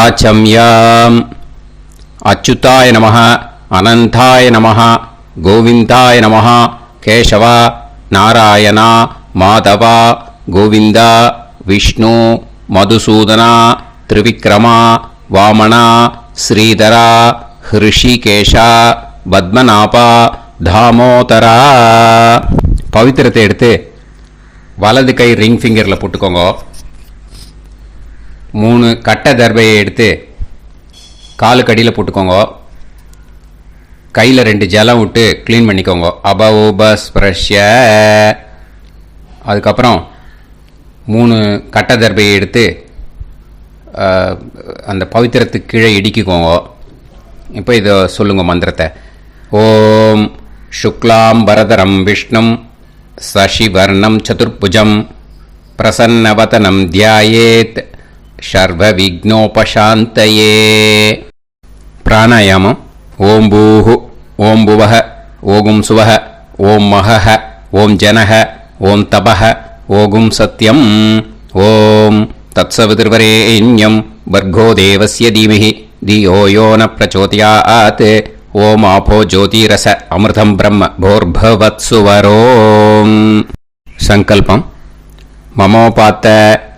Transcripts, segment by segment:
ஆச்சம்யாம். அச்சுதாய நமஹ, அனந்தாய நமஹ, கோவிந்தாய நமஹ, கேசவா, நாராயணா, மாதவா, கோவிந்தா, விஷ்ணு, மதுசூதனா, திரிவிக்ரமா, வாமனா, ஸ்ரீதரா, ஹிருஷிகேஷா, பத்மநாபா, தாமோதரா. பவித்திரத்தை எடுத்து வலது கை ரிங் ஃபிங்கரில் போட்டுக்கோங்க. 3 கட்டை தர்பையை எடுத்து காலுக்கடியில் போட்டுக்கோங்க. கையில் 2 ஜலம் விட்டு க்ளீன் பண்ணிக்கோங்க. அபஓபஸ்பிரஷ்ய. அதுக்கப்புறம் 3 கட்டை தர்பையை எடுத்து அந்த பவித்திரத்துக்கு கீழே இடிக்கிக்கோங்க. இப்போ இதை சொல்லுங்க மந்திரத்தை. ஓம் சுக்லாம் வரதரம் விஷ்ணும் சசிவர்ணம் சதுர்புஜம் பிரசன்னவதனம் தியாயேத் சர்வ விக்னோபசாந்தயே. பிராணாயாமம். ஓம் பூஹு, ஓம் புவஹ, ஓகும் சுவஹ, ஓம் மஹஹ, ஓம் ஜனஹ, ஓம் தபஹ, ஓகும் சத்யம். ஓம் தத்சவிதுர்வரேண்யம் வர்கோ தேவஸ்ய தீமஹி தியோ யோ ந பிரச்சோதயாத். ஓம் ஆபோ ஜோதிரச அமிர்தம் பிரம்ம போர்பவத்சுவரோம். சங்கல்பம். மமோபாத்த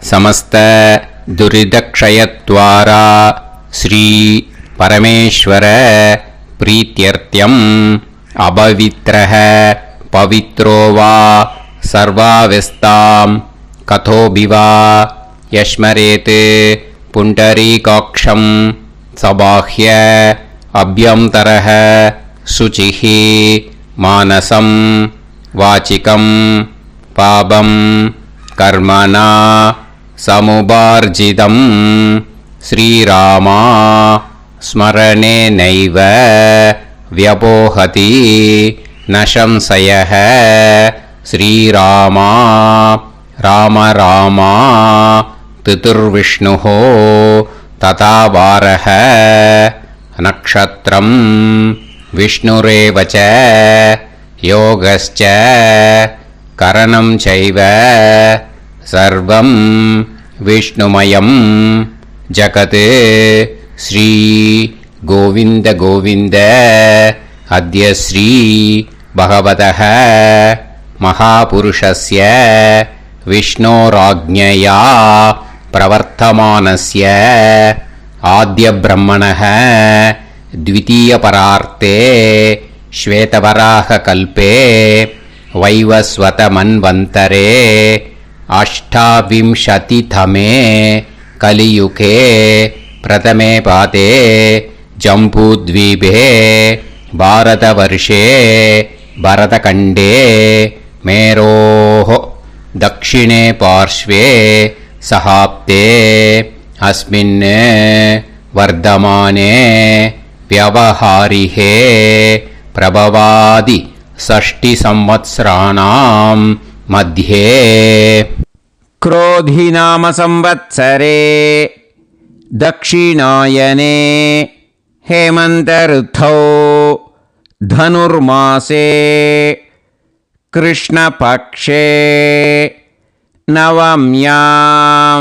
சமஸ்த துரிதக்ஷயத்வாரா ஸ்ரீ பரமேஸ்வர பிரீத்யர்த்தியம் அபவித்ரஹ பவித்ரோ வா சர்வாவஸ்தாம் கதோபிவா யஸ்மரேத் புண்டரீகாக்ஷம் சபாஹ்ய அப்யந்தரஹ சுசிஹ மானசம் வாசிகம் பாபம் கர்மணா சமுபார்ஜிதம் ஸ்ரீராமா ஸ்மரணேனைவ வ்யபோஹதி நசம்சயஹ. ஸ்ரீராமா ராம ராமா திதுர்விஷ்ணுஹ ததா வாரஹ. நக்ஷத்ரம் விஷ்ணுரேவச யோகஸ்ச கரணம் சைவ சர்வம் விஷ்ணுமயம் ஜகத். ஸ்ரீ கோவிந்த கோவிந்த அத்ய ஸ்ரீ பகவதः மகாபுருஷஸ்ய விஷ்ணோராஜ்ஞயா பிரவர்த்தமானஸ்ய ஆத்ய பிரம்மணः த்விதீயபரார்த்தே ஸ்வேதவராக கல்பே வைவஸ்வத மன்வந்தரே அஷ்டாவிம்சதிதமே கலியுகே பிரதமே பாதே ஜம்பூத்வீபே பாரதவர்ஷே பரதகண்டே மேரோः தக்ஷிணே பார்ஷ்வே சஹாப்தே அஸ்மின் வர்தமானே व्यवहारिहे प्रभवादि षष्टि संवत्सराणां मध्ये क्रोधिनाम संवत्सरे दक्षिणायने हेमन्त ऋतौ धनुर्मासे कृष्णपक्षे नवम्यां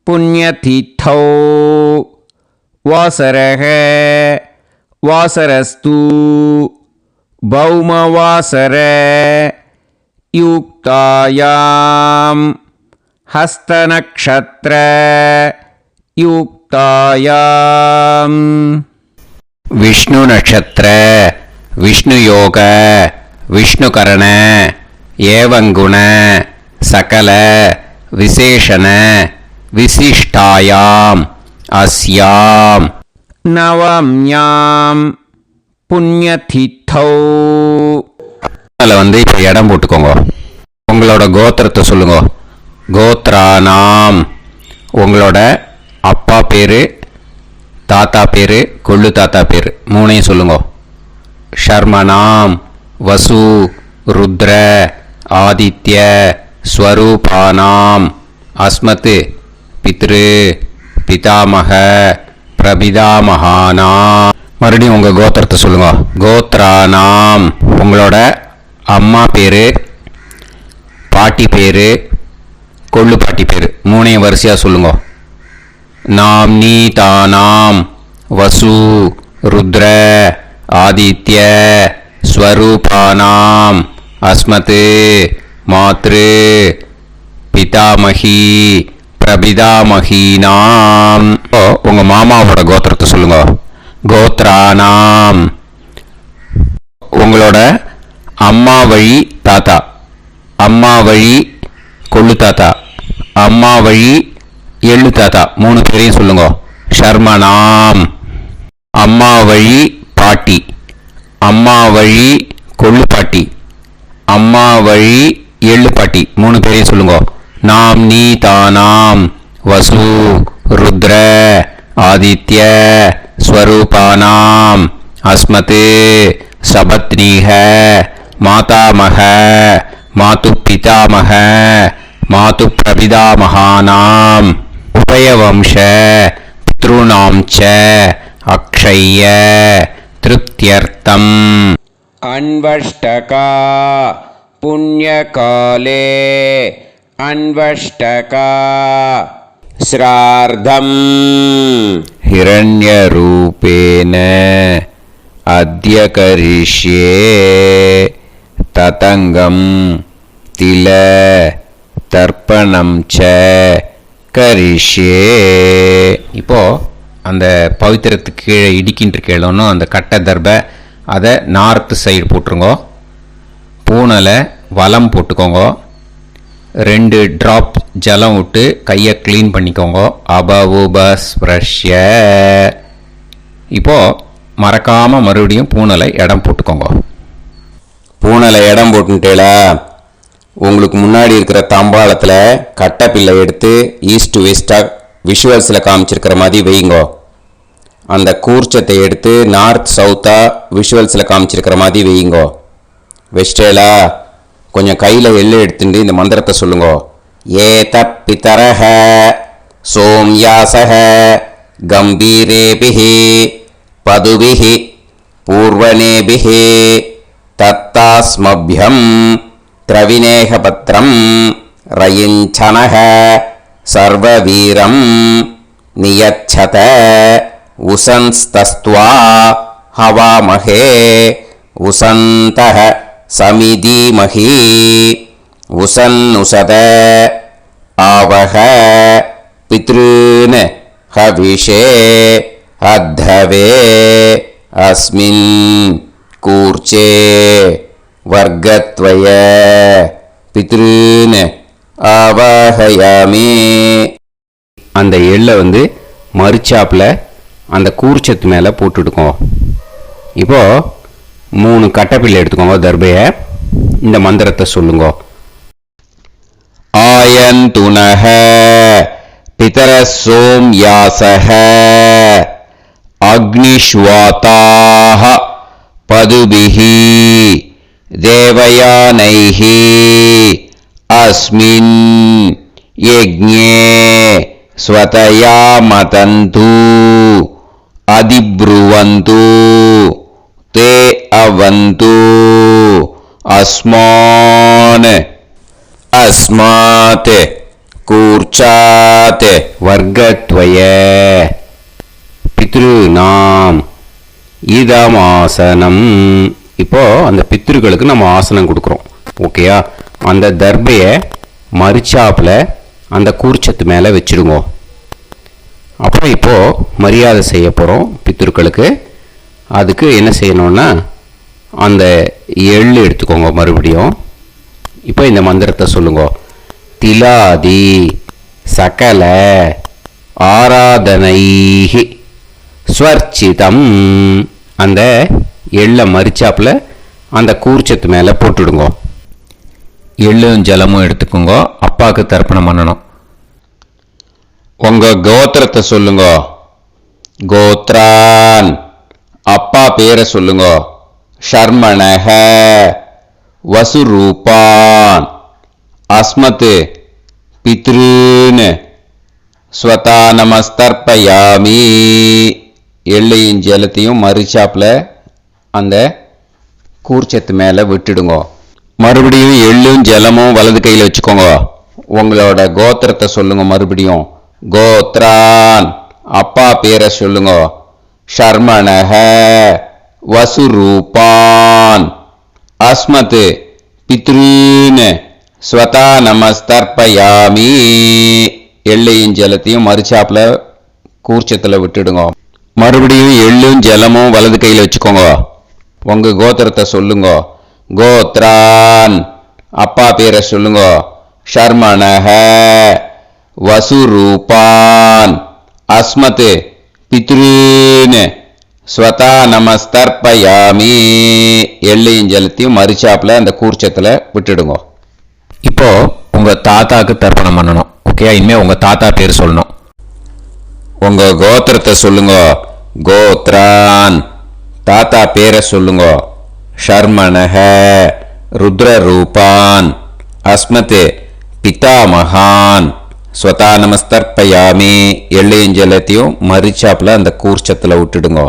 पुण्यतिथौ वासरः वासरस्तु भौमवासर युक्तायां हस्तनक्षत्र युक्तायां विष्णु नक्षत्र विष्णु योग विष्णुकरण एवं गुण सकल विशेषण विशिष्टायां अस्याम நவம்யாம் புண்ணியதித்தௌ. அதில் வந்து இப்போ இடம் போட்டுக்கோங்க. உங்களோட கோத்திரத்தை சொல்லுங்க. கோத்ரானாம். உங்களோட அப்பா பேர், தாத்தா பேர், கொள்ளு தாத்தா பேர் 3ஐயும் சொல்லுங்க. ஷர்மனாம் வசு ருத்ர ஆதித்ய ஸ்வரூபானாம் அஸ்மத் பித்ரு பிதாமக பிரபிதாமகானா. மறுபடியும் உங்கள் கோத்திரத்தை சொல்லுங்க. கோத்ரானாம். உங்களோட அம்மா பேர், பாட்டி பேர், கொள்ளு பாட்டி பேர் 3ஐயும் வரிசையாக சொல்லுங்க. நாம்னீதானாம் வசு ருத்ர ஆதித்ய ஸ்வரூபானாம் அஸ்மத் மாத்ரு பிதாமகி பிரபிதாமகீனாம். உங்க மாமாவோட கோத்திரத்தை சொல்லுங்க. கோத்ரானாம். உங்களோட அம்மா வழி தாத்தா, அம்மா வழி கொள்ளு தாத்தா, அம்மா வழி எள்ளு தாத்தா, 3 பேரையும் சொல்லுங்க. ஷர்மனாம். அம்மா வழி பாட்டி, அம்மா வழி கொள்ளு பாட்டி, அம்மா வழி எள்ளு பாட்டி, 3 பேரையும் சொல்லுங்க. நாம்னீதானாம் வசு ருத்ர ஆதித்ய ஸ்வரூபானாம் அஸ்மத் சபத்னீஹ மாதாமக மாது பிதாமக மாது பிரபிதாமகானாம் உபயவம்ச பித்ருணாம் ச அக்ஷய்ய திருப்தியர்த்தம். அன்வஷ்டகா புண்ணியகாலே அன்வஷ்டகா ஸ்ரார்த்தம் ஹிரண்யரூபேன அத்ய கரிஷ்யே ததங்கம் தில தர்ப்பணம் ச கரிஷ்யே. இப்போ அந்த பவித்திரத்துக்கு கீழே இடிக்கின்ற கீழே அந்த கட்டை தர்பை அதை நார்த்து சைடு போட்டுருங்கோ. பூனலை வலம் போட்டுக்கோங்க. 2 ட்ராப் ஜலம் விட்டு கையை க்ளீன் பண்ணிக்கோங்க. அபவுபஸ்ப்ரஷ்ய. இப்போது மறக்காமல் மறுபடியும் பூனலை இடம் போட்டுக்கோங்க. பூனலை இடம் போட்டுட்டேல உங்களுக்கு முன்னாடி இருக்கிற தாம்பாளத்தில் கட்டை பிள்ளை எடுத்து ஈஸ்ட் வெஸ்டாக விஷுவல்ஸில் காமிச்சிருக்கிற மாதிரி வைங்கோ. அந்த கூர்ச்சத்தை எடுத்து நார்த் சவுத்தாக விஷுவல்ஸில் காமிச்சிருக்கிற மாதிரி வைங்கோ. வெஸ்டேலா கொஞ்சம் கையில் எள்ளு எடுத்துட்டு இந்த மந்திரத்தை சொல்லுங்க. ஏத பிதரஹ சோம்யாசஹ கம்பீரேபிஹி பதுபிஹி பூர்வனேபிஹி தத்தாஸ்மப்யம் திரவிநேகபத்ரம் ரயிஞ்சனஹ சர்வவீரம் நியச்சத உசன்ஸ்தஸ்த்வா ஹவாமஹே உசந்தஹ சமிதீமஹி உசன்னுசத ஆவஹ பித்ருன் ஹவிஷே அத்தவே அஸ்மின் கூர்ச்சே வர்க்கத்வய பித்ருன் ஆவாஹயாமி. அந்த எள்ளை மறுச்சாப்பில் அந்த கூர்ச்சத்து மேலே போட்டுடுக்கோ. இப்போது 3 கட்டைப்பிள்ளை எடுத்துக்கோங்க. தர்பையை இந்த மந்திரத்தை சொல்லுங்க. ஆயந்துனஹ பிதர சோம்யாசஹ அக்னிஷ்வாதாஹ பதுபிஹி தேவயானைஹி அஸ்மின் யஜ்ஞே ஸ்வதயா மதந்து அதிப்ருவந்து தே அவது அஸ்மான் அஸ்மாத் கூர்ச்சாத் வர்க்கத்வய பித்ருநாம் இதமாசனம். இப்போ அந்த பித்ருக்களுக்கு நம்ம ஆசனம் கொடுக்குறோம். ஓகேயா? அந்த தர்பையை மறுச்சாப்பில் அந்த கூர்ச்சத்து மேலே வச்சுடுங்க. அப்புறம் இப்போது மரியாதை செய்ய போகிறோம் பித்ருக்களுக்கு. அதுக்கு என்ன செய்யணும்னா அந்த எள்ளு எடுத்துக்கோங்க. மறுபடியும் இப்போ இந்த மந்திரத்தை சொல்லுங்க. திலாதி சகல ஆராதனைஹி ஸ்வர்ச்சிதம். அந்த எள்ளை மரிச்சாப்பில் அந்த கூர்ச்சத்து மேலே போட்டுடுங்க. எள்ளும் ஜலமும் எடுத்துக்கோங்க. அப்பாவுக்கு தர்ப்பணம் பண்ணணும். உங்கள் கோத்திரத்தை சொல்லுங்க. கோத்ரான். அப்பா பேரை சொல்லுங்க. ஷர்மணஹ வசுரூபான் அஸ்மத் பித்ருன் ஸ்வதா நமஸ்தர்ப்பயாமி. எள்ளையும் ஜலத்தையும் மறுச்சாப்பில் அந்த கூர்ச்சத்து மேலே விட்டுடுங்க. மறுபடியும் எள்ளும் ஜலமும் வலது கையில் வச்சுக்கோங்க. உங்களோட கோத்திரத்தை சொல்லுங்க. மறுபடியும் கோத்ரான் அப்பா பேரை சொல்லுங்க. ஷர்மணஹ வசுரூபான் அஸ்மத் பித்ருன் ஸ்வதா நமஸ்தர்ப்பயாமி. எள்ளையும் ஜலத்தையும் மறுச்சாப்புல கூர்ச்சத்தில் விட்டுடுங்க. மறுபடியும் எள்ளும் ஜலமும் வலது கையில் வச்சுக்கோங்க. உங்க கோத்திரத்தை சொல்லுங்க. கோத்ரான் அப்பா பேரை சொல்லுங்க. ஷர்மணஹ வசுரூபான் அஸ்மத் பித்ருன் ஸ்வதா நமஸ்தர்ப்பயாமி. எள்ளையும் ஜலத்தையும் மறுச்சாப்புல அந்த கூர்ச்சத்தில் விட்டுடுங்க. இப்போ உங்க தாத்தாக்கு தர்ப்பணம் பண்ணணும். ஓகே, இனிமே உங்க தாத்தா பேர் சொல்லணும். உங்க கோத்திரத்தை சொல்லுங்க. கோத்ரான் தாத்தா பேரை சொல்லுங்க. ஷர்மணஹ ருத்ரரூபான் அஸ்மத் பிதாமகான் ஸ்வதா நமஸ்தர்ப்பயாமி. எள்ளையும் ஜலத்தையும் மறுச்சாப்புல அந்த கூர்ச்சத்தில் விட்டுடுங்க.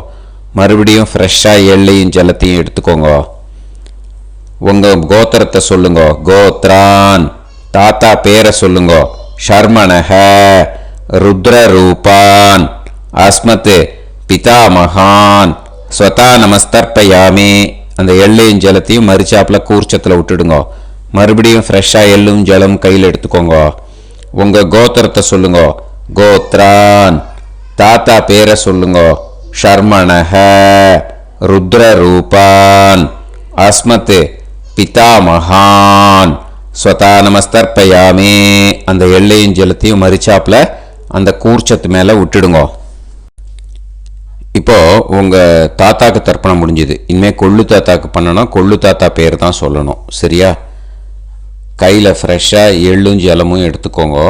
மறுபடியும் ஃப்ரெஷ்ஷாக எள்ளையும் ஜலத்தையும் எடுத்துக்கோங்க. உங்க கோத்திரத்தை சொல்லுங்க. கோத்ரான் தாத்தா பேரை சொல்லுங்க. ஷர்மணஹ ருத்ரரூபான் அஸ்மத் பிதாமகான் ஸ்வதா நமஸ்தர்ப்பயாமி. அந்த எள்ளையும் ஜலத்தையும் மறுச்சாப்புல கூர்ச்சத்தில் விட்டுடுங்க. மறுபடியும் ஃப்ரெஷ்ஷாக எள்ளும் ஜலம் கையில் எடுத்துக்கோங்க. உங்க கோத்திரத்தை சொல்லுங்க. கோத்ரான் தாத்தா பேரை சொல்லுங்க. ஷர்மணஹ ருத்ரரூபான் அஸ்மத் பிதாமகான் ஸ்வதா நமஸ்தர்ப்பயாமி. அந்த எள்ளையும் ஜலத்தையும் மறுச்சாப்புல அந்த கூர்ச்சத்து மேலே விட்டுடுங்க. இப்போ உங்க தாத்தாக்கு தர்ப்பணம் முடிஞ்சுது. இனிமேல் கொள்ளு தாத்தாக்கு பண்ணணும். கொள்ளு தாத்தா பேர் தான் சொல்லணும். சரியா? கையில் ஃப்ரெஷ்ஷாக எள்ளும் ஜலமும் எடுத்துக்கோங்க.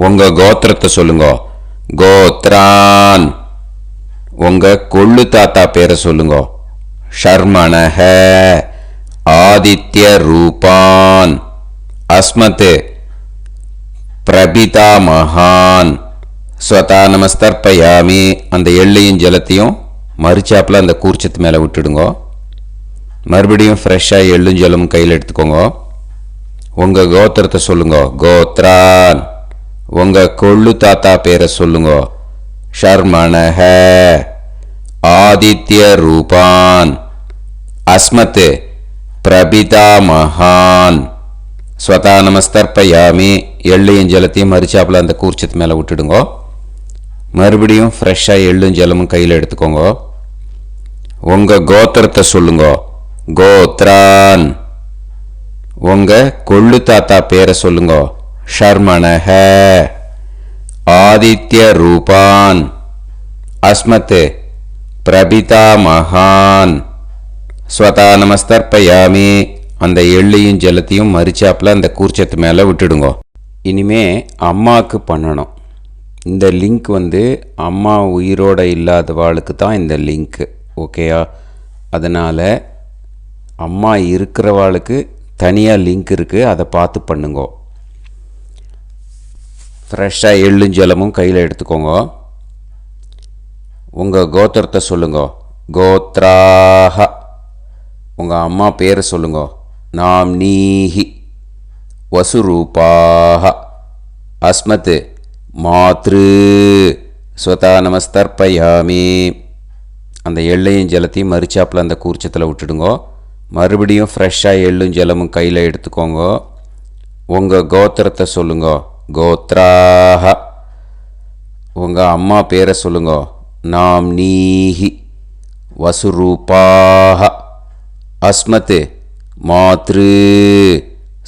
உங்க கோத்திரத்தை சொல்லுங்க. கோத்ரான் உங்க கொள்ளு தாத்தா பேரை சொல்லுங்க. ஷர்மணஹ ஆதித்ய ரூபான் அஸ்மத் பிரபிதாமகான் ஸ்வதா நமஸ்தர்ப்பயாமி. அந்த எள்ளையும் ஜலத்தையும் மறுச்சாப்புல அந்த கூர்ச்சத்து மேலே விட்டுடுங்க. மறுபடியும் ஃப்ரெஷ்ஷாக எள்ளும் ஜலமும் கையில் எடுத்துக்கோங்க. உங்க கோத்திரத்தை சொல்லுங்க. கோத்ரான் உங்க கொள்ளு தாத்தா பேரை சொல்லுங்க. ஷர்மணஹ ஆதித்ய ரூபான் அஸ்மத் பிரபிதாமகான் ஸ்வதா நமஸ்தர்ப்பயாமி. எள்ளையும் ஜலத்தையும் மறுச்சாப்புல அந்த கூர்ச்சத்து மேலே விட்டுடுங்க. மறுபடியும் ஃப்ரெஷ்ஷாக எள்ளும் ஜலமும் கையில் எடுத்துக்கோங்க. உங்க கோத்திரத்தை சொல்லுங்க. கோத்ரான் உங்க கொள்ளு தாத்தா பேரை சொல்லுங்க. ஷர்மணஹ ஆதித்ய ரூபான் அஸ்மத் பிரபிதாமகான் ஸ்வதா நமஸ்தர்ப்பயாமி. அந்த எள்ளையும் ஜலத்தையும் மறுச்சாப்புல அந்த கூர்ச்சத்து மேலே விட்டுடுங்க. இனிமே அம்மாவுக்கு பண்ணணும். இந்த லிங்க் அம்மா உயிரோட இல்லாதவாளுக்கு தான் இந்த லிங்க்கு. ஓகேயா? அதனால் அம்மா இருக்கிறவாளுக்கு தனியாக லிங்க் இருக்குது. அதை பார்த்து பண்ணுங்க. ஃப்ரெஷ்ஷாக எள்ளும் ஜலமும் கையில் எடுத்துக்கோங்க. உங்கள் கோத்திரத்தை சொல்லுங்க. கோத்ராஹ உங்கள் அம்மா பேரை சொல்லுங்க. நாம்னீஹி வசுரூபாஹ அஸ்மத் மாத்ரு ஸ்வதா நமஸ்தர்ப்பயாமி. அந்த எள்ளையும் ஜலத்தையும் மறுச்சாப்புல அந்த கூர்ச்சத்தில் விட்டுடுங்க. மறுபடியும் ஃப்ரெஷ்ஷாக எள்ளும் ஜலமும் கையில் எடுத்துக்கோங்க. உங்கள் கோத்திரத்தை சொல்லுங்க. கோத்ராஹ உங்கள் அம்மா பேரை சொல்லுங்க. நாம்னீஹி வசுரூபாஹ அஸ்மத் மாத்ரு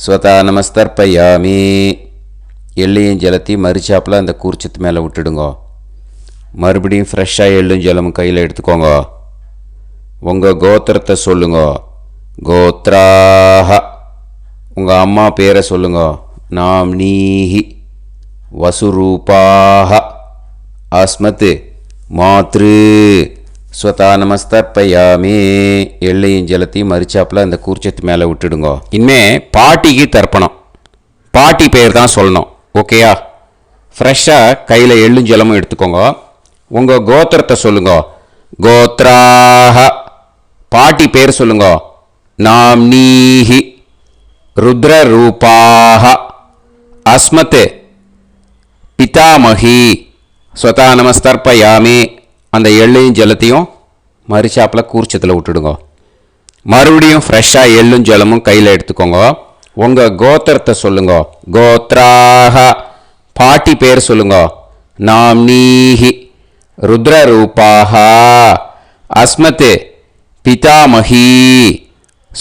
ஸ்வதா நமஸ்தர்ப்பயாமி. எள்ளையும் ஜலத்தையும் மறுச்சாப்புல அந்த கூர்ச்சத்து மேலே விட்டுடுங்க. மறுபடியும் ஃப்ரெஷ்ஷாக எள்ளும் ஜலமும் கையில் எடுத்துக்கோங்க. உங்கள் கோத்திரத்தை சொல்லுங்க. கோத்ராஹ உங்கள் அம்மா பேரை சொல்லுங்க. நாம்னீஹி வசுரூபாஹ அஸ்மத் மாத்ரு ஸ்வதா நமஸ்தர்ப்பயாமி. எள்ளையும் ஜலத்தையும் மறுச்சாப்புல அந்த கூர்ச்சத்து மேலே விட்டுடுங்க. இனிமே பாட்டிக்கு தர்ப்பணம். பாட்டி பேர் தான் சொல்லணும். ஓகேயா? ஃப்ரெஷ்ஷாக கையில் எள்ளும் ஜலமும் எடுத்துக்கோங்க. உங்கள் கோத்திரத்தை சொல்லுங்க. கோத்ராஹ பாட்டி பேர் சொல்லுங்க. நாம்னீஹி ருத்ரரூபாஹ அஸ்மத் பிதாமகி ஸ்வதா நமஸ்தர்ப்பயாமி. அந்த எள்ளையும் ஜலத்தையும் மரிச்சாப்பில் கூர்ச்சத்தில் விட்டுடுங்க. மறுபடியும் ஃப்ரெஷ்ஷாக எள்ளும் ஜலமும் கையில் எடுத்துக்கோங்க. உங்கள் கோத்திரத்தை சொல்லுங்க. கோத்ராக பாட்டி பேர் சொல்லுங்க. நாம்னீஹி ருத்ரரூபாக அஸ்மத் பிதாமகி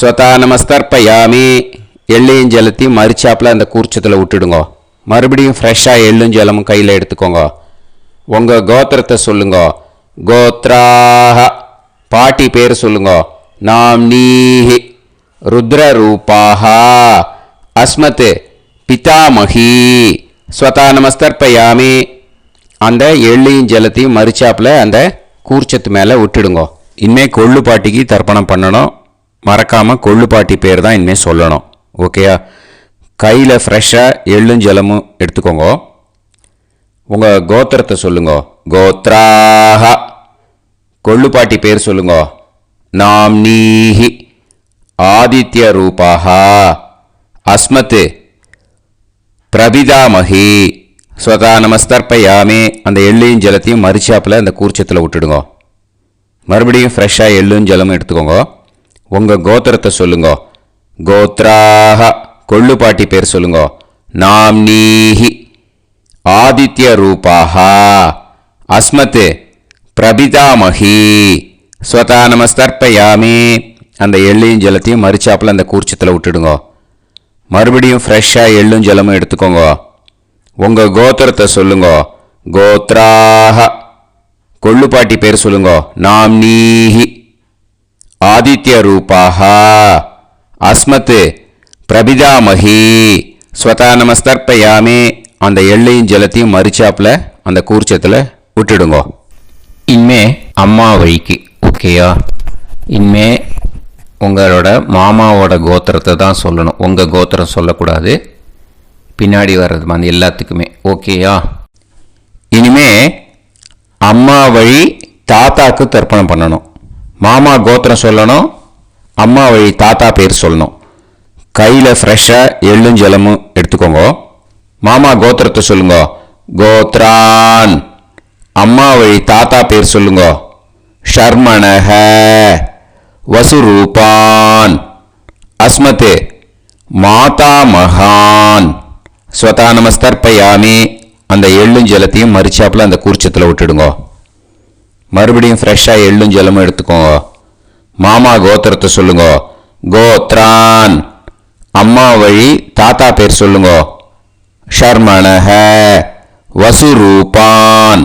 ஸ்வதா நமஸ்தர்ப்பயாமி. எள்ளையும் ஜலத்தையும் மரிச்சாப்பில் அந்த கூர்ச்சத்தில் விட்டுடுங்க. மறுபடியும் ஃப்ரெஷ்ஷாக எள்ளும் ஜலமும் கையில் எடுத்துக்கோங்க. உங்கள் கோத்திரத்தை சொல்லுங்க. கோத்ராக பாட்டி பேர் சொல்லுங்க. நாம்னீஹி ருத்ரரூபாக அஸ்மத் பிதாமகி ஸ்வதா நமஸ்தர்ப்பயாமி. அந்த எள்ளையும் ஜலத்தையும் மரிச்சாப்பில் அந்த கூர்ச்சத்து மேலே விட்டுடுங்க. இனிமேல் கொள்ளு பாட்டிக்கு தர்ப்பணம் பண்ணணும். மறக்காமல் கொள்ளு பாட்டி பேர் தான் இனிமேல் சொல்லணும். ஓகேயா? கையில் ஃப்ரெஷ்ஷாக எள்ளும் ஜலமும் எடுத்துக்கோங்க. உங்கள் கோத்திரத்தை சொல்லுங்க. கோத்ராக கொள்ளு பாட்டி பேர் சொல்லுங்க. நாம்னீஹி ஆதித்ய ரூபாக அஸ்மத் பிரபிதாமகி ஸ்வதா நமஸ்தர்ப்பயாமி. அந்த எள்ளையும் ஜலத்தையும் மரிச்சாப்பில் அந்த கூர்ச்சத்தில் விட்டுடுங்க. மறுபடியும் ஃப்ரெஷ்ஷாக எள்ளும் ஜலமும் எடுத்துக்கோங்க. உங்கள் கோத்திரத்தை சொல்லுங்க. கோத்ராக கொள்ளு பாட்டி பேர் சொல்லுங்க. நாம்னீஹி ஆதித்ய ரூபாக அஸ்மத் பிரபிதாமகி ஸ்வதா நமஸ்தர்ப்பயாமி. அந்த எள்ளையும் ஜலத்தையும் மரிச்சாப்பில் அந்த கூர்ச்சத்தில் விட்டுடுங்க. மறுபடியும் ஃப்ரெஷ்ஷாக எள்ளும் ஜலமும் எடுத்துக்கோங்க. உங்கள் கோத்திரத்தை சொல்லுங்க. கோத்ராக கொள்ளு பாட்டி பேர் சொல்லுங்க. நாம்னீஹி ஆதித்ய ரூபாக அஸ்மத் பிரபிதாமகி ஸ்வதா நமஸ்தர்ப்பயாமி. அந்த எள்ளையும் ஜலத்தையும் மரிச்சாப்பில் அந்த கூர்ச்சத்தில் விட்டுடுங்க. இனிமே அம்மா வழிக்கு. ஓகேயா? இனிமே உங்களோட மாமாவோட கோத்திரத்தை தான் சொல்லணும். உங்கள் கோத்திரம் சொல்லக்கூடாது. பின்னாடி வர்றது மாதிரி எல்லாத்துக்குமே. ஓகேயா? இனிமே அம்மா வழி தாத்தாக்கு தர்ப்பணம் பண்ணணும். மாமா கோத்திரம் சொல்லணும். அம்மா வழி தாத்தா பேர் சொல்லணும். கையில் ஃப்ரெஷ்ஷாக எள்ளும் ஜலமும் எடுத்துக்கோங்க. மாமா கோத்திரத்தை சொல்லுங்க. கோத்ரான். அம்மா வழி தாத்தா பேர் சொல்லுங்க. ஷர்மணஹ வசுரூபான் அஸ்மத் மாதா மகான் ஸ்வதா நமஸ்தர்ப்பயாமி. அந்த எள்ளும் ஜலத்தையும் மரிச்சாப்பில் அந்த கூர்ச்சத்தில் விட்டுடுங்க. மறுபடியும் ஃப்ரெஷ்ஷாக எள்ளும் ஜலமும் எடுத்துக்கோங்க. மாமா கோத்திரத்தை சொல்லுங்க. கோத்ரான். அம்மா வழி தாத்தா பேர் சொல்லுங்க. ஷர்மணஹ வசுரூபான்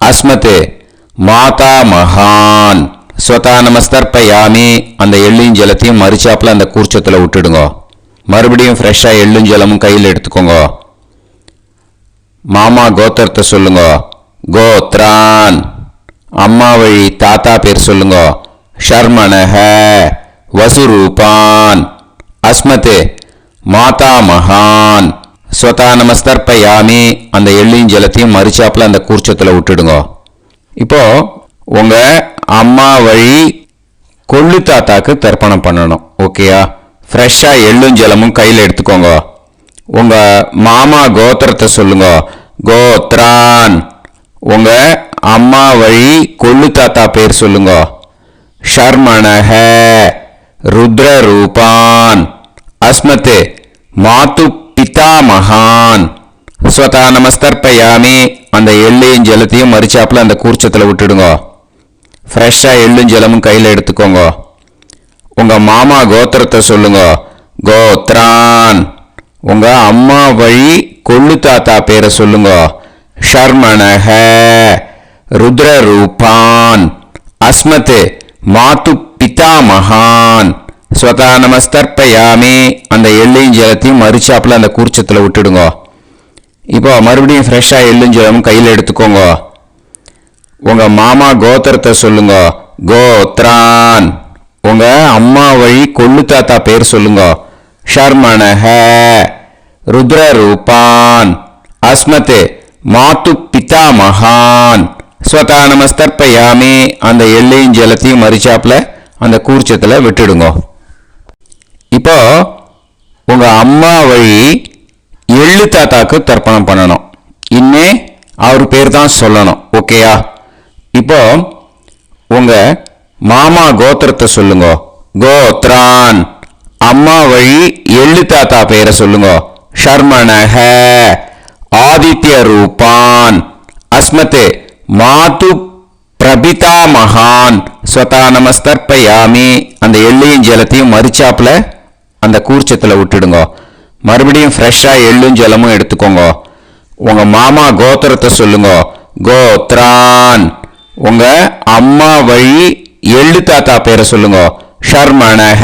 அஸ்மத் மாதா மகான் ஸ்வதா நமஸ்தர்ப்பயாமி. அந்த எள்ளையும் ஜலத்தையும் மரிச்சாப்பில் அந்த கூர்ச்சத்தில் விட்டுடுங்க. மறுபடியும் ஃப்ரெஷ்ஷாக எள்ளும் ஜலமும் கையில் எடுத்துக்கோங்க. மாமா கோத்திரத்தை சொல்லுங்க. கோத்ரான். அம்மா வழி தாத்தா பேர் சொல்லுங்க. ஷர்மணஹ வசுரூபான் அஸ்மத் மாதா மகான் ஸ்வதா நமஸ்தர்ப்பயாமி. அந்த எள்ளையும் ஜலத்தையும் மரிச்சாப்பில் அந்த கூர்ச்சத்தில் விட்டுடுங்க. இப்போ உங்கள் அம்மா வழி கொள்ளு தாத்தாக்கு தர்ப்பணம் பண்ணணும். ஓகேயா? ஃப்ரெஷ்ஷாக எள்ளும் ஜலமும் கையில் எடுத்துக்கோங்க. உங்கள் மாமா கோத்திரத்தை சொல்லுங்க. கோத்ரான். உங்கள் அம்மா வழி கொள்ளு தாத்தா பேர் சொல்லுங்க. ஷர்மணஹ ருத்ரரூபான் அஸ்மத் மாது பிதாமகான் ஸ்வதா நமஸ்தர்ப்பயாமி. அந்த எள்ளையும் ஜலத்தையும் மரிச்சாப்பில் அந்த கூர்ச்சத்தில் விட்டுடுங்க. ஃப்ரெஷ்ஷாக எள்ளும் ஜலமும் கையில் எடுத்துக்கோங்க. உங்கள் மாமா கோத்திரத்தை சொல்லுங்க. கோத்ரான். உங்கள் அம்மா வழி கொள்ளு தாத்தா பேரை சொல்லுங்க. ஷர்மணஹ ருத்ரரூபான் அஸ்மத் மாது பிதாமகான் ஸ்வதா நமஸ்தர்ப்பயாமி. அந்த எள்ளையும் ஜலத்தையும் மரிச்சாப்பில் அந்த கூர்ச்சத்தில் விட்டுடுங்க. இப்போ மறுபடியும் ஃப்ரெஷ்ஷாக எள்ளும் ஜலமும் கையில் எடுத்துக்கோங்க. உங்கள் மாமா கோத்திரத்தை சொல்லுங்க. கோத்ரான். உங்கள் அம்மா வழி கொள்ளு தாத்தா பேர் சொல்லுங்க. ஷர்மணஹ ருத்ரரூபான் அஸ்மத் மாது பிதாமகான் ஸ்வதா நமஸ்தர்ப்பயாமி. அந்த எள்ளையும் ஜலத்தையும் மரிச்சாப்பில் அந்த கூர்ச்சத்தில் விட்டுடுங்க. இப்போ உங்கள் அம்மா வழி எள்ளு தாத்தாக்கு தர்ப்பணம் பண்ணணும். இனிமே அவர் பேர் தான் சொல்லணும். ஓகேயா? இப்போ உங்க மாமா கோத்திரத்தை சொல்லுங்க. கோத்ரான். அம்மா வழி எள்ளு தாத்தா பெயரை சொல்லுங்க. ஷர்மணஹ. ஆதித்ய ரூபான். அஸ்மதே மாது பிரபிதா மகான் ஸ்வதா நமஸ்தர்ப்பயாமி. அந்த எள்ளையும் ஜலத்தையும் மரிச்சாப்புல அந்த கூர்ச்சத்தில் விட்டுடுங்க. மறுபடியும் ஃப்ரெஷ்ஷாக எள்ளும் ஜலமும் எடுத்துக்கோங்க. உங்க மாமா கோத்திரத்தை சொல்லுங்க. கோத்ரான். உங்க அம்மா வழி எள்ளு தாத்தா பேரை சொல்லுங்க. ஷர்மணஹ.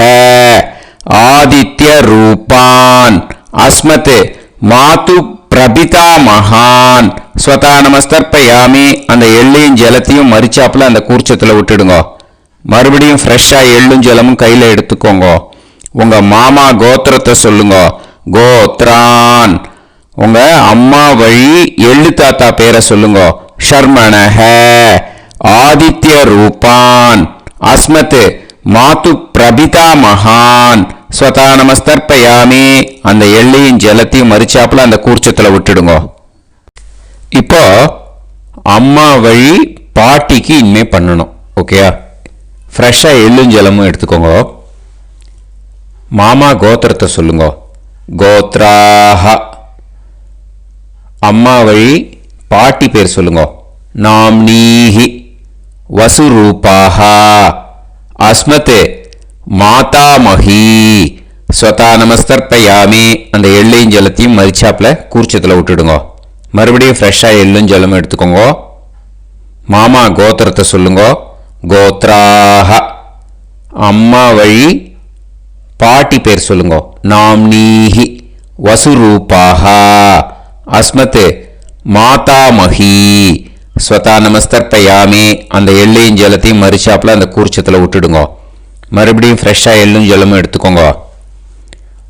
ஆதித்ய ரூபான். அஸ்மதே மாது பிரபிதா மகான் ஸ்வதா நமஸ்தர்ப்பயாமி. அந்த எள்ளையும் ஜலத்தையும் மரிச்சாப்புல அந்த கூர்ச்சத்தில் விட்டுடுங்க. மறுபடியும் ஃப்ரெஷ்ஷாக எள்ளும் ஜலமும் கையில் எடுத்துக்கோங்க. உங்க மாமா கோத்திரத்தை சொல்லுங்க. கோத்ரான். உங்க அம்மா வழி எள்ளு தாத்தா பேரை சொல்லுங்க. ஷர்மணஹ. ஆதித்ய ரூபான். அஸ்மத் மாது பிரபிதா மகான் ஸ்வதா நமஸ்தர்ப்பயாமி. அந்த எள்ளையும் ஜலத்தையும் மரிச்சாப்புல அந்த கூர்ச்சத்தில் விட்டுடுங்க. இப்போ அம்மா வழி பாட்டிக்கு இனிமே பண்ணணும். ஓகேயா? ஃப்ரெஷ்ஷாக எள்ளும் ஜலமும் எடுத்துக்கோங்க. மாமா கோத்திரத்தை சொல்லுங்க. கோத்ராஹ. அம்மா வழி பாட்டி பேர் சொல்லுங்க. நாம்னீஹி. வசுரூபாஹ. அஸ்மதே மாதாமஹி ஸ்வதா நமஸ்தர்ப்பயாமி. அந்த எள்ளையும் ஜலத்தையும் மரிச்சாப்புல கூர்ச்சத்தில் விட்டுடுங்க. மறுபடியும் ஃப்ரெஷ்ஷாக எள்ளும் ஜலமும் எடுத்துக்கோங்க. மாமா கோத்திரத்தை சொல்லுங்க. கோத்ராஹ. அம்மா வழி பாட்டி பேர் சொல்லுங்க. நாம்னீஹி. வசுரூபாஹ. அஸ்மதே மாதாமஹி ஸ்வதா நமஸ்தர்ப்பயாமி. அந்த எள்ளையும் ஜலத்தையும் மரிச்சாப்புல அந்த கூர்ச்சத்தில் விட்டுடுங்க. மறுபடியும் ஃப்ரெஷ்ஷாக எள்ளும் ஜலமும் எடுத்துக்கோங்க.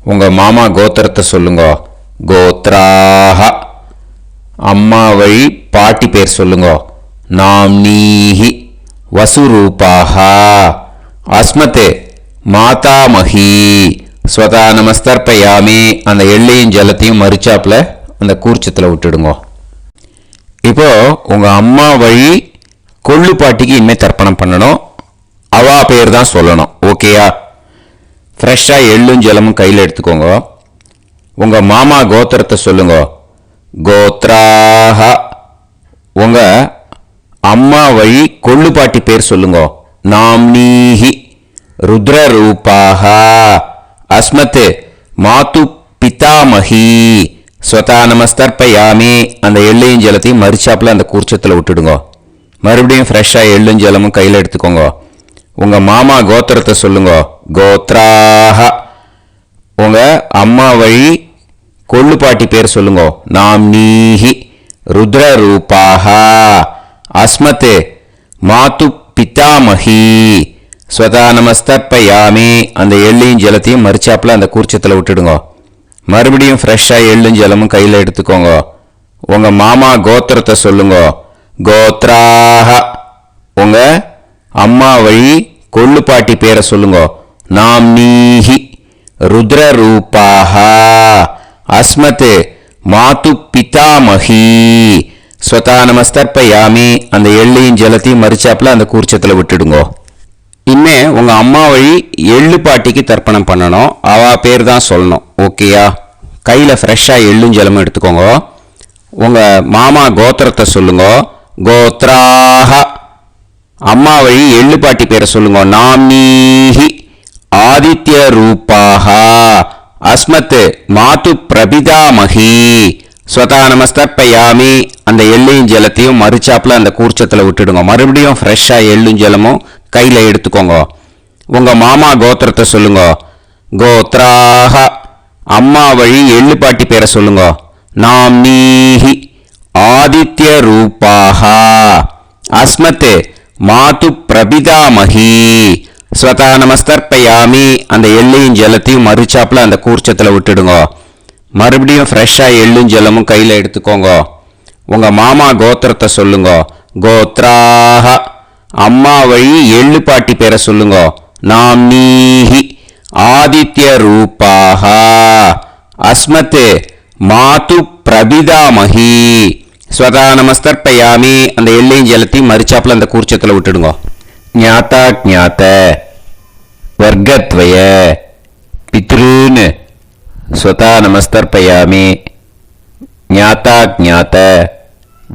உங்கள் மாமா கோத்திரத்தை சொல்லுங்க. கோத்ராஹ. அம்மா வழி பாட்டி பேர் சொல்லுங்க. நாம்னீஹி. வசுரூபாஹ. அஸ்மதே மாதாமஹி ஸ்வதா நமஸ்தர்ப்பயாமி. அந்த எள்ளையும் ஜலத்தையும் மரிச்சாப்புல அந்த கூர்ச்சத்தில் விட்டுடுங்க. இப்போ உங்க அம்மா வழி கொள்ளு பாட்டிக்கு இனிமேல் தர்ப்பணம் பண்ணணும். அவா பேர் தான் சொல்லணும். ஓகேயா? ஃப்ரெஷ்ஷாக எள்ளும் ஜலமும் கையில் எடுத்துக்கோங்க. உங்க மாமா கோத்திரத்தை சொல்லுங்க. கோத்ராஹ. உங்க அம்மா வழி கொள்ளு பாட்டி பேர் சொல்லுங்க. நாம்னீஹி. ருத்ரரூபாஹ. அஸ்மத் மாது பிதாமஹி ஸ்வதா நமஸ்தர்ப்பயாமி. அந்த எள்ளையும் ஜலத்தையும் மரிச்சாப்புல அந்த கூர்ச்சத்தில் விட்டுடுங்க. மறுபடியும் ஃப்ரெஷ்ஷாக எள்ளும் ஜலமும் கையில் எடுத்துக்கோங்க. உங்க மாமா கோத்திரத்தை சொல்லுங்க. கோத்ராஹ. உங்க அம்மா வழி கொள்ளு பாட்டி பேர் சொல்லுங்க. நாம்னீஹி. ருத்ரரூபாஹ. அஸ்மத் மாது பிதாமஹி ஸ்வதா நமஸ்தர்ப்பயாமி. அந்த எள்ளையும் ஜலத்தையும் மரிச்சாப்புல அந்த கூர்ச்சத்தில் விட்டுடுங்க. மறுபடியும் ஃப்ரெஷ்ஷாக எள்ளும் ஜலமும் கையில் எடுத்துக்கோங்க. உங்க மாமா கோத்திரத்தை சொல்லுங்க. கோத்ராஹ. உங்க அம்மா வழி கொள்ளு பாட்டி பேரை சொல்லுங்க. நாம்னீஹி. ருத்ரரூபாஹ. அஸ்மத் மாது பிதாமஹி ஸ்வதா நமஸ்தர்ப்பயாமி. அந்த எள்ளையும் ஜலத்தையும் மரிச்சாப்புல அந்த கூர்ச்சத்தில் விட்டுடுங்க. இனிமே உங்க அம்மா வழி எள்ளு பாட்டிக்கு தர்ப்பணம் பண்ணணும். அவா பேர் தான் சொல்லணும். ஓகேயா? கையில் ஃப்ரெஷ்ஷாக எள்ளும் ஜலமும் எடுத்துக்கோங்க. உங்க மாமா கோத்திரத்தை சொல்லுங்க. கோத்ராஹ. அம்மா வழி எள்ளு பாட்டி பேரை சொல்லுங்க. நாம்னீஹி. ஆதித்ய ரூபாஹ. அஸ்மத் மாது பிரபிதாமஹி ஸ்வதா நமஸ்தர்ப்பயாமி. அந்த எள்ளையும் ஜலத்தையும் மரிச்சாப்புல அந்த கூர்ச்சத்தில் விட்டுடுங்க. மறுபடியும் ஃப்ரெஷ்ஷாக எள்ளும் ஜலமும் கையில் எடுத்துக்கோங்க. உங்க மாமா கோத்திரத்தை சொல்லுங்க. கோத்ராஹ. அம்மா வழி எள்ளு பாட்டி பேரை சொல்லுங்க. நாம்னீஹி. ஆதித்ய ரூபாஹ. அஸ்மத் மாது பிரபிதாமஹி ஸ்வதா நமஸ்தர்ப்பயாமி. அந்த எள்ளையும் ஜலத்தையும் மரிச்சாப்புல அந்த கூர்ச்சத்தில் விட்டுடுங்க. மறுபடியும் ஃப்ரெஷ்ஷாக எள்ளும் ஜலமும் கையில் எடுத்துக்கோங்க. உங்க மாமா கோத்திரத்தை சொல்லுங்க. கோத்ராஹ. அம்மா வழி எள்ளு பாட்டி பேரை சொல்லுங்க. நாம்னீஹி. ஆதித்ய ரூபாஹ. அஸ்மத் மாது பிரபிதாமஹி ஸ்வதா நமஸ்தர்ப்பயாமி. அந்த எள்ளையும் ஜலத்தையும் மறிச்சாப்புல அந்த கூர்ச்சத்தில் விட்டுடுங்க. ஞாதா ஞாத வர்க்கத்வய பித்ருன்னு ஸ்வதா நமஸ்தர்ப்பயாமி. ஞாதா ஞாத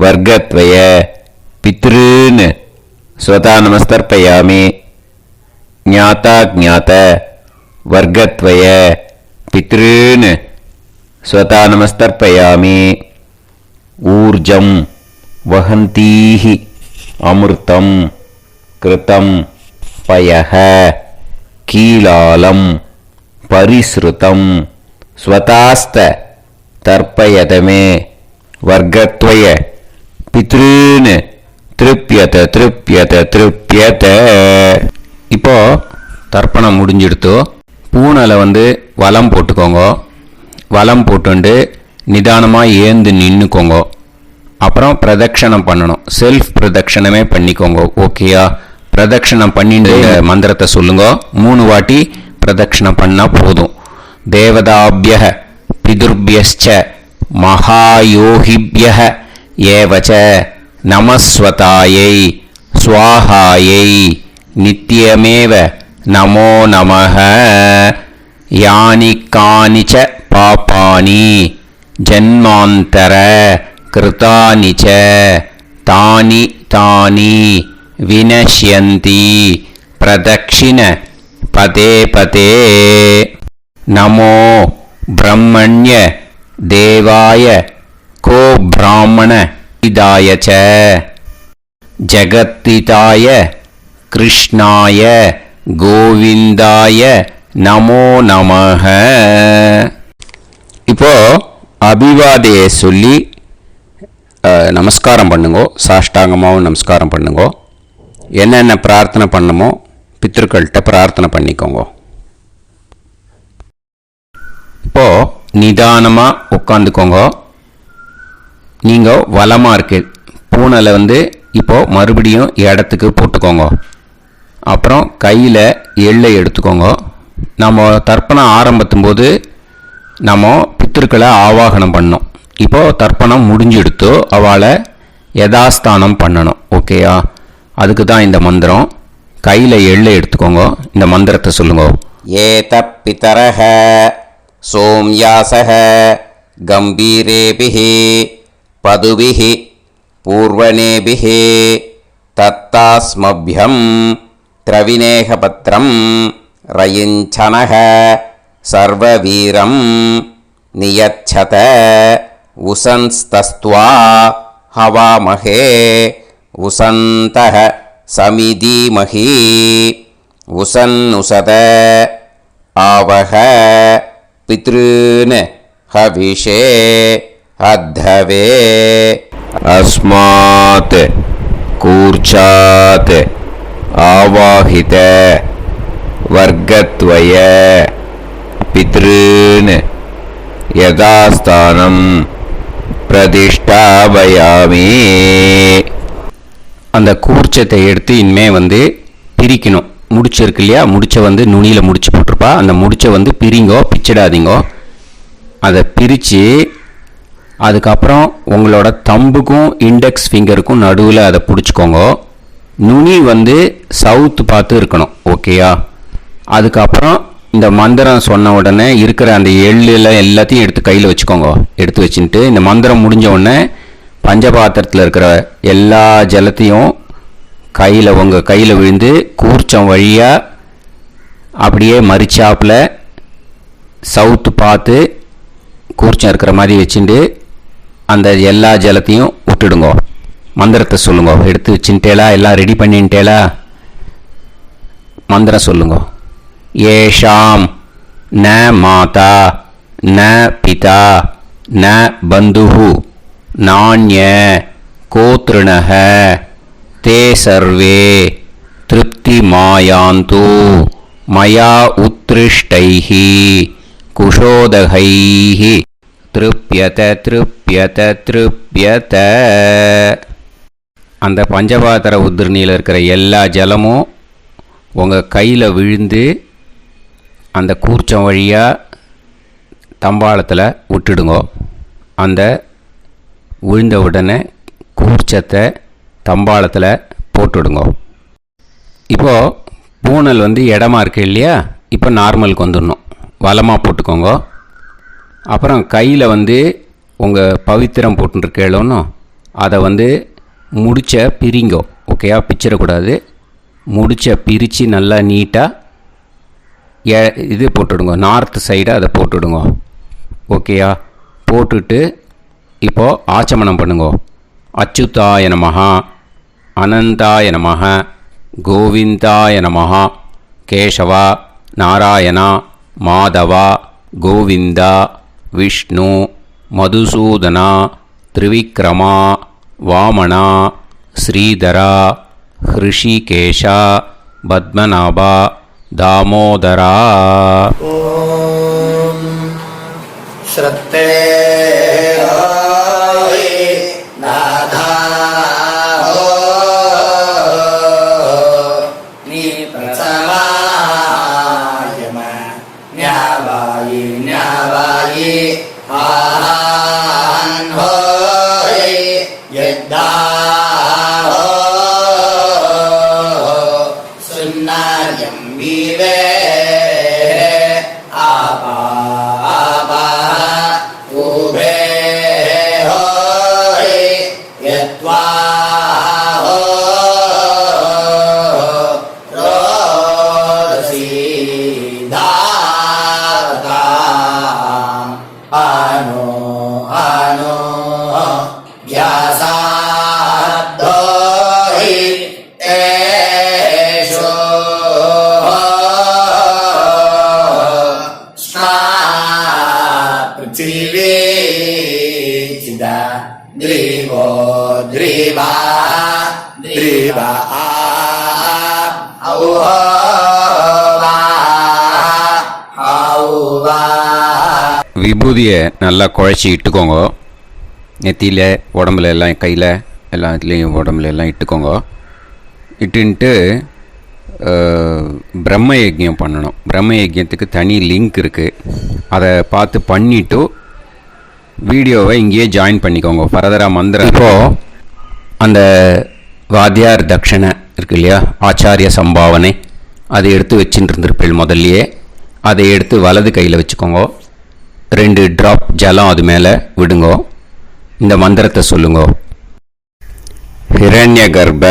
வர்க்கத்வய பித்ருன்னு ஸ்வதா நமஸ்தர்ப்பயாமி. ஞாதா ஞாத வர்க்கத்வய பித்ருன்னு ஸ்வதா நமஸ்தர்ப்பயாமி. ஊர்ஜம் வஹந்தீஹி அமிர்தம் கிருதம் பயஹ கீலாலம் பரிஸ்ருதம் ஸ்வதாஸ்த தர்ப்பயதமே வர்க்கத்வய பித்ருன்னு திருப்யத திருப்யத திருப்யத. இப்போ தர்ப்பணம் முடிஞ்சிடுத்தோ பூனலை வலம் போட்டுக்கோங்க. வலம் போட்டுண்டு நிதானமாக ஏந்து நின்றுக்கோங்க. அப்புறம் பிரதட்சணம் பண்ணணும். செல்ஃப் பிரதட்சணமே பண்ணிக்கோங்க. ஓகேயா? பிரதட்சணம் பண்ணிட்டு மந்திரத்தை சொல்லுங்க. 3 வாட்டி பிரதட்சணம் பண்ணால் போதும். தேவதாபிய பிதுர்பியஸ்ச மகாயோகிபிய ஏவச்ச நமஸ்வதாயை ஸ்வாஹாயை நித்யமேவ நமோ நமஹ. யானி கானிச்ச பாபானி ஜன்மாந்தர கிருதானி ச தானி தானி வினஷ்யந்தி பிரதக்ஷிண பதே பதே. நமோ பிரம்மண்ய தேவாய கோ பிராமண இதாய ச ஜகத்திதாய கிருஷ்ணாய கோவிந்தாய நமோ நமஹ. இப்போ அபிவாதையை சொல்லி நமஸ்காரம் பண்ணுங்கோ. சாஷ்டாங்கமாகவும் நமஸ்காரம் பண்ணுங்கோ. என்னென்ன பிரார்த்தனை பண்ணமோ பித்ருக்கள்கிட்ட பிரார்த்தனை பண்ணிக்கோங்க. இப்போ நிதானமாக உட்காந்துக்கோங்க. நீங்கள் வலமாக இருக்கு பூனலை இப்போ மறுபடியும் இடத்துக்கு போட்டுக்கோங்க. அப்புறம் கையில் எள்ளை எடுத்துக்கோங்க. நம்ம தர்ப்பணம் ஆரம்பித்தும் போது நம்ம பித்திருக்களை ஆவாகனம் பண்ணோம். இப்போது தர்ப்பணம் முடிஞ்செடுத்து அவளை யதாஸ்தானம் பண்ணணும். ஓகேயா? அதுக்கு தான் இந்த மந்திரம். கையில் எள்ளை எடுத்துக்கோங்க. இந்த மந்திரத்தை சொல்லுங்க. ஏத பிதரஹ சோம்யாசஹ கம்பீரேபிஹி பதுபிஹி பூர்வணேபிஹி தத்தாஸ்மப்யம் திரவிநேகபத்ரம் ரயிஞ்சனஹ சர்வவீரம் நியச்சத உசன்ஸ்தஸ்த்வா ஹவாமஹே உசந்தஹ சமிதீமஹி உசன்னுசத ஆவஹ பித்ருன் ஹவிஷே அத்தவே. அஸ்மாத் கூர்ச்சாத் ஆவாஹித வர்க்கத்வய பித்ருன் யதாஸ்தானம் பிரதிஷ்டாபயாமி. அந்த கூர்ச்சத்தை எடுத்து இனிமே பிரிக்கணும். முடிச்சு இருக்கு இல்லையா? முடிச்சை நுனியில் முடிச்சு போட்டிருப்பா. அந்த முடிச்சை பிரிங்கோ, பிச்சிடாதீங்கோ. அதை பிரித்து அதுக்கப்புறம் உங்களோட தம்புக்கும் இண்டெக்ஸ் ஃபிங்கருக்கும் நடுவில் அதை பிடிச்சிக்கோங்க. நுனி சவுத்து பார்த்து இருக்கணும். ஓகேயா? அதுக்கப்புறம் இந்த மந்திரம் சொன்ன உடனே இருக்கிற அந்த எள்ளில் எல்லாத்தையும் எடுத்து கையில் வச்சுக்கோங்க. எடுத்து வச்சுட்டு இந்த மந்திரம் முடிஞ்ச உடனே பஞ்சபாத்திரத்தில் இருக்கிற எல்லா ஜலத்தையும் உங்கள் கையில் விழுந்து கூர்ச்சம் வழியாக அப்படியே மறிச்சாப்பில் சவுத்து பார்த்து கூர்ச்சம் இருக்கிற மாதிரி வச்சுட்டு அந்த எல்லா ஜலத்தையும் விட்டுடுங்க. மந்திரத்தை சொல்லுங்க. எடுத்து வச்சுட்டேலா? எல்லாம் ரெடி பண்ணிட்டேலா? மந்திரம் சொல்லுங்க. ஏஷாம் ந மாதா ந பிதா ந பந்துஹு நாண்ய கோத்ருணஹ தே சர்வே திருப்தி மாயாந்து மயா உத்ருஷ்டைஹி குஷோதகைஹி திருப்யத திருப்யத திருப்யத. அந்த பஞ்சபாத்திர உதிரணியில் இருக்கிற எல்லா ஜலமும் உங்கள் கையில் விழுந்து அந்த கூர்ச்சம் வழியாக தம்பாளத்தில் விட்டுடுங்க. அந்த விழுந்த உடனே கூர்ச்சத்தை தம்பாளத்தில் போட்டுவிடுங்க. இப்போது பூனல் இடமா இருக்கு இல்லையா, இப்போ நார்மலுக்கு வந்துடணும். வலமாக போட்டுக்கோங்க. அப்புறம் கையில் உங்கள் பவித்திரம் போட்டுருக்கேளோன்னு அதை முடிச்ச பிரிங்கோ. ஓகேயா, பிச்சிடக்கூடாது. முடிச்ச பிரித்து நல்லா நீட்டாக இது போட்டுவிடுங்க. நார்த் சைடை அதை போட்டுவிடுங்க. ஓகேயா, போட்டுட்டு இப்போது ஆச்சமனம் பண்ணுங்க. அச்சுதாய நமஹ, அனந்தாய நமஹ, கோவிந்தாய நமஹ, கேசவா, நாராயணா, மாதவா, கோவிந்தா, விஷ்ணு, மதுசூதனா, திரிவிக்ரமா, வாமனா, ஸ்ரீதரா, ஹிருஷிகேஷா, பத்மநாபா, தாமோதரா. ஓம் ஸ்ரத்தே நாதா நீ பிரசவாயம ஞாவாயி ஞாவாயி ஆஹான் ஹோய் யத்தா சுன்னாயம் வீவே ஆபா ஆபா உபே ஹோய் யத்வா ரோதசி தாதா ஆனோ ஆனோ வ்யாசாத்தோஹி தேஷோ ஸ்மா பிருத்திவி சிதா த்ரிவோ த்ரிவா த்ரிவா ஔவா ஔவா. விபூதியை நல்லா குழச்சி இட்டுக்கோங்க. நெத்தியில், உடம்புல எல்லாம், கையில் எல்லாத்துலேயும் உடம்புல எல்லாம் இட்டுக்கோங்க. இட்டுன்ட்டு பிரம்ம யஜ்யம் பண்ணணும். பிரம்ம யஜ்யத்துக்கு தனி லிங்க் இருக்குது. அதை பார்த்து பண்ணிவிட்டு வீடியோவை இங்கேயே ஜாயின் பண்ணிக்கோங்க. ஃபர்தராக மந்திரம். இப்போது அந்த வாத்தியார் தட்சணை இருக்கு இல்லையா, ஆச்சாரிய சம்பாவனை, அதை எடுத்து வச்சுட்டு இருந்திருப்பேன் முதல்லையே. அதை எடுத்து வலது கையில் வச்சுக்கோங்க. 2 ட்ராப் ஜலம் அது மேலே விடுங்க. இந்த மந்திரத்தை சொல்லுங்க. ஹிரண்ய கர்ப்ப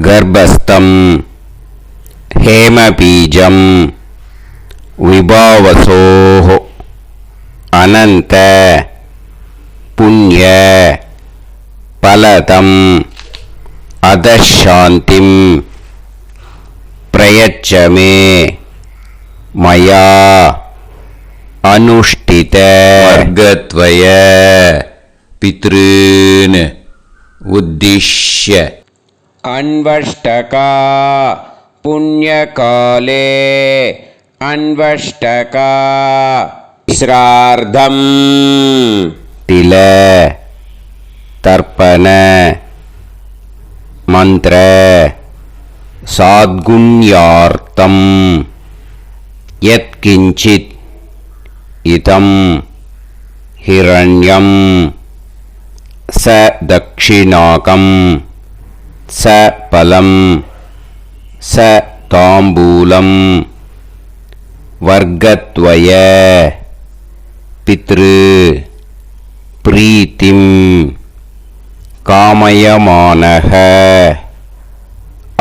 கர்ப்பஸ்தம் ஹேமபீஜம் விபாவசோஹ அனந்த புண்ணிய பலதம் அதசாந்திம் பிரயச்சமே மயா அனுஷ்டித வர்க்கத்வய பித்ருன் உத்திஷ்ய அன்வஷ்டகா புண்ணியகாலே அன்வஷ்டகா ஸ்ரார்த்தம் தில தர்ப்பண மந்திர சாத்குண்யார்த்தம் யத்கிஞ்சித் இதம் ஹிரண்யம் ச தக்ஷிணாகம் ச பலம் ச தாம்பூலம் வர்க்கத்வய பித்ரு பிரீத்திம் காமயமானஹ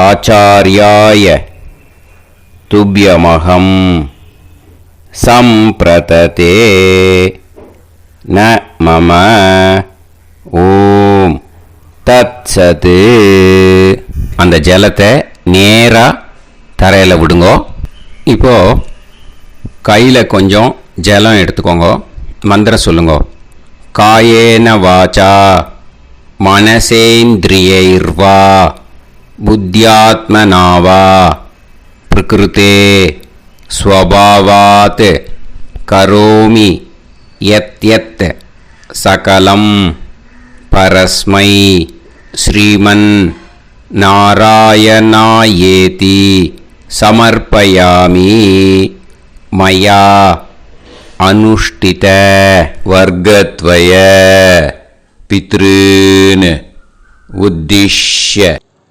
ஆச்சார்யாய துப்யமகம் சம்பிரததே ந மம ஓம் தத்சது. அந்த ஜலத்தை நேராக தரையில் விடுங்கோ. இப்போது கையில் கொஞ்சம் ஜலம் எடுத்துக்கோங்க. மந்திரம் சொல்லுங்க. காயேன வாச்சா மனசேந்திரியைர்வா புத்தியாத்மனாவா பிரகிருதே ஸ்வபாவாத் கரோமி யத் யத் சகலம் பரஸ்மை ஸ்ரீமன் நாராயணாயேதி சமர்ப்பயாமி மயா அனுஷ்டித வர்க்கத்வய पितॄन् उद्दिश्य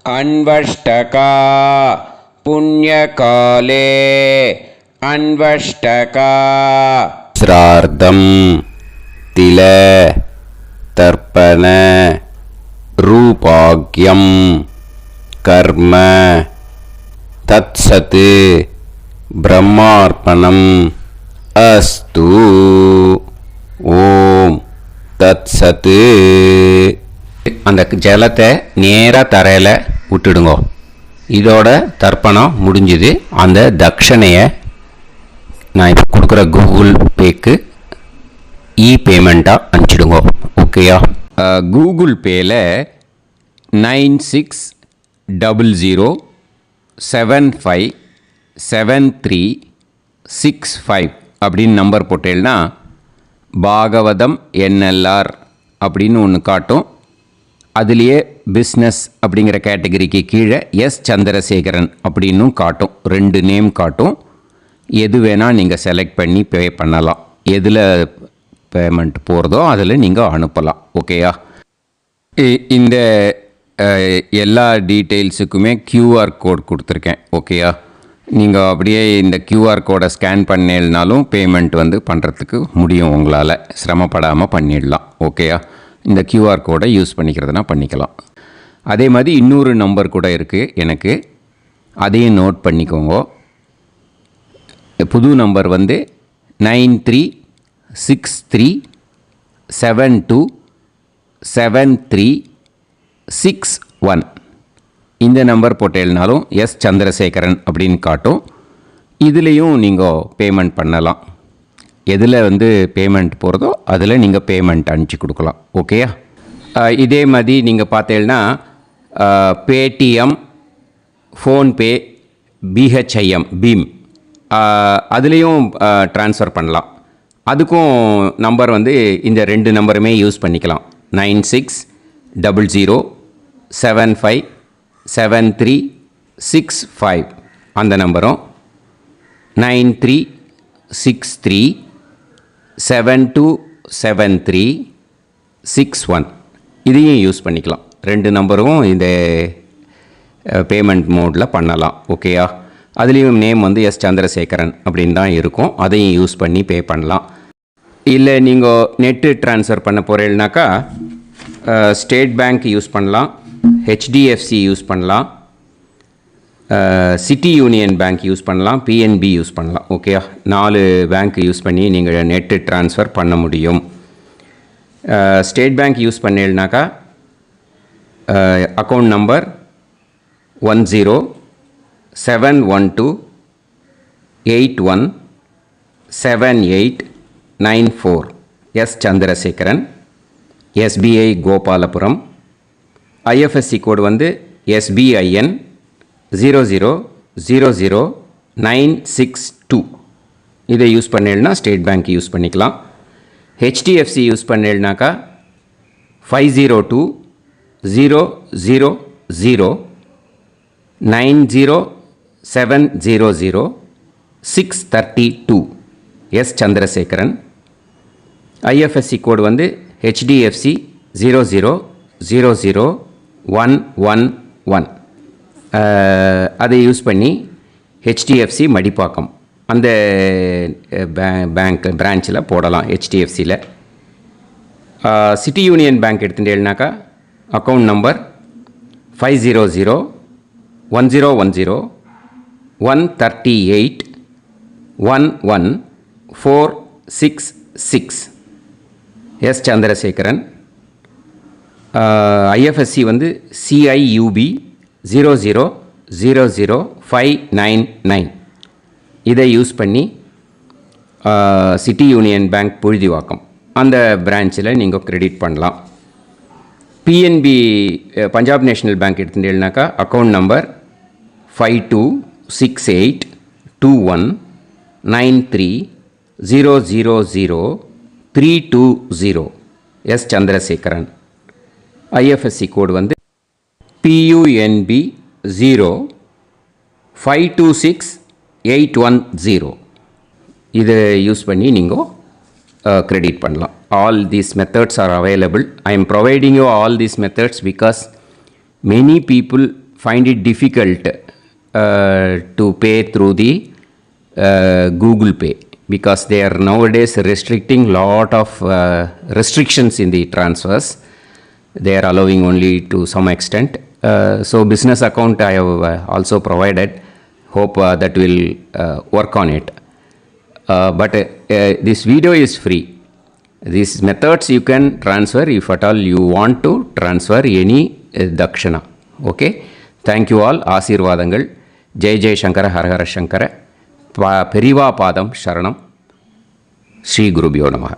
अन्वष्टका पुण्यकाले अन्वष्टका श्रार्धं तिल तर्पण रूपाग्यं कर्म तत्सत् ब्रह्मार्पणम् अस्तु ஓம் தத்சத்து. அந்த ஜலத்தை நேராக தரையில் விட்டுடுங்கோ. இதோட தர்ப்பணம் முடிஞ்சுது. அந்த தட்சணையை நான் இப்போ கொடுக்குற கூகுள் பேக்கு பேமெண்ட்டாக அனுப்பிச்சிடுங்கோ. ஓகேயா? கூகுள் பேயில் 9600757365 அப்படின்னு நம்பர் போட்டேன்னா பாகவதம் NLR அப்படின்னு ஒன்று காட்டும். அதுலேயே பிஸ்னஸ் அப்படிங்கிற கேட்டகரிக்கு கீழே சந்திரசேகரன் அப்படின்னும் காட்டும். 2 நேம் காட்டும். எது வேணால் நீங்கள் செலக்ட் பண்ணி பே பண்ணலாம். எதில் பேமெண்ட் போகிறதோ அதில் நீங்கள் அனுப்பலாம். ஓகேயா? இந்த எல்லா டீட்டெயில்ஸுக்குமே QR கோட் கொடுத்துருக்கேன். ஓகேயா? நீங்கள் அப்படியே இந்த QR கோடை ஸ்கேன் பண்ணினாலும் பேமெண்ட் பண்ணுறதுக்கு முடியும். உங்களால் சிரமப்படாமல் பண்ணிடலாம். ஓகேயா? இந்த QR கோடை யூஸ் பண்ணிக்கிறதுனா பண்ணிக்கலாம். அதே மாதிரி இன்னொரு நம்பர் கூட இருக்குது எனக்கு. அதையும் நோட் பண்ணிக்கோங்க. புது நம்பர் 9363727361. இந்த நம்பர் போட்டேல்னாலும் சந்திரசேகரன் அப்படின்னு காட்டும். இதுலேயும் நீங்கள் பேமெண்ட் பண்ணலாம். எதில் பேமெண்ட் போகிறதோ அதில் நீங்கள் பேமெண்ட் அனுப்பிச்சி கொடுக்கலாம். ஓகேயா? இதே மாதிரி நீங்கள் பார்த்தேன்னா பேடிஎம், ஃபோன்பே, BHIM பீம் அதுலேயும் ட்ரான்ஸ்ஃபர் பண்ணலாம். அதுக்கும் நம்பர் இந்த 2 நம்பருமே யூஸ் பண்ணிக்கலாம். 9600757365 அந்த நம்பரும் 9363727361 இதையும் யூஸ் பண்ணிக்கலாம். 2 நம்பரும் இந்த பேமெண்ட் மோடில் பண்ணலாம். ஓகேயா? அதுலேயும் நேம் சந்திரசேகரன் அப்படின்னு தான் இருக்கும். அதையும் யூஸ் பண்ணி பே பண்ணலாம். இல்லை நீங்கள் நெட்டு ட்ரான்ஸ்ஃபர் பண்ண போகிறீங்கனாக்கா ஸ்டேட் பேங்க் யூஸ் பண்ணலாம், HDFC யூஸ் பண்ணலாம், சிட்டி யூனியன் பேங்க் யூஸ் பண்ணலாம், PNB யூஸ் பண்ணலாம். ஓகேயா? 4 பேங்க் யூஸ் பண்ணி நீங்கள் நெட்டு ட்ரான்ஸ்ஃபர் பண்ண முடியும். ஸ்டேட் பேங்க் யூஸ் பண்ணீங்கனாக்கா account number 1071281789 Chandrasekaran, SBI Gopalapuram. IFSC code SBIN 0000962. இதை யூஸ் பண்ணீங்கன்னா ஸ்டேட் பேங்க் யூஸ் பண்ணிக்கலாம். HDFC யூஸ் பண்ணீங்கனாக்கா 5020090700 சந்திரசேகரன். IFSC code HDFC 0000111. அதை யூஸ் பண்ணி HDFC மடிப்பாக்கம் அந்த பேங்க் பிரான்ச்சில் போடலாம். HDFCயில் சிட்டி யூனியன் பேங்க் எடுத்துட்டேன்னாக்கா account number 500101381146 Chandrasekaran. IFSC CIUB 0000599. இதை யூஸ் பண்ணி சிட்டி யூனியன் பேங்க் புழுதிவாக்கம் அந்த பிரான்ச்சில் நீங்கள் கிரெடிட் பண்ணலாம். PNB பஞ்சாப் நேஷ்னல் பேங்க் எடுத்துட்டேன்னாக்கா account number 52682193000320 Chandrasekaran. IFSC code PUNB 0526810. இதை யூஸ் பண்ணி நீங்கள் கிரெடிட் பண்ணலாம். all these methods are available. I am providing you all these methods because many people find it difficult to pay through the Google Pay, because they are nowadays restricting lot of restrictions in the transfers. They are allowing only to some extent. So business account I have also provided. Hope that will work on it. But this video is free. These methods you can transfer if at all you want to transfer any dakshana. Okay. Thank you all. Aasirvadangal. Jai Jai Shankara Har Har Shankara. Periva Padam Sharanam. Shri Gurubhyo Namaha.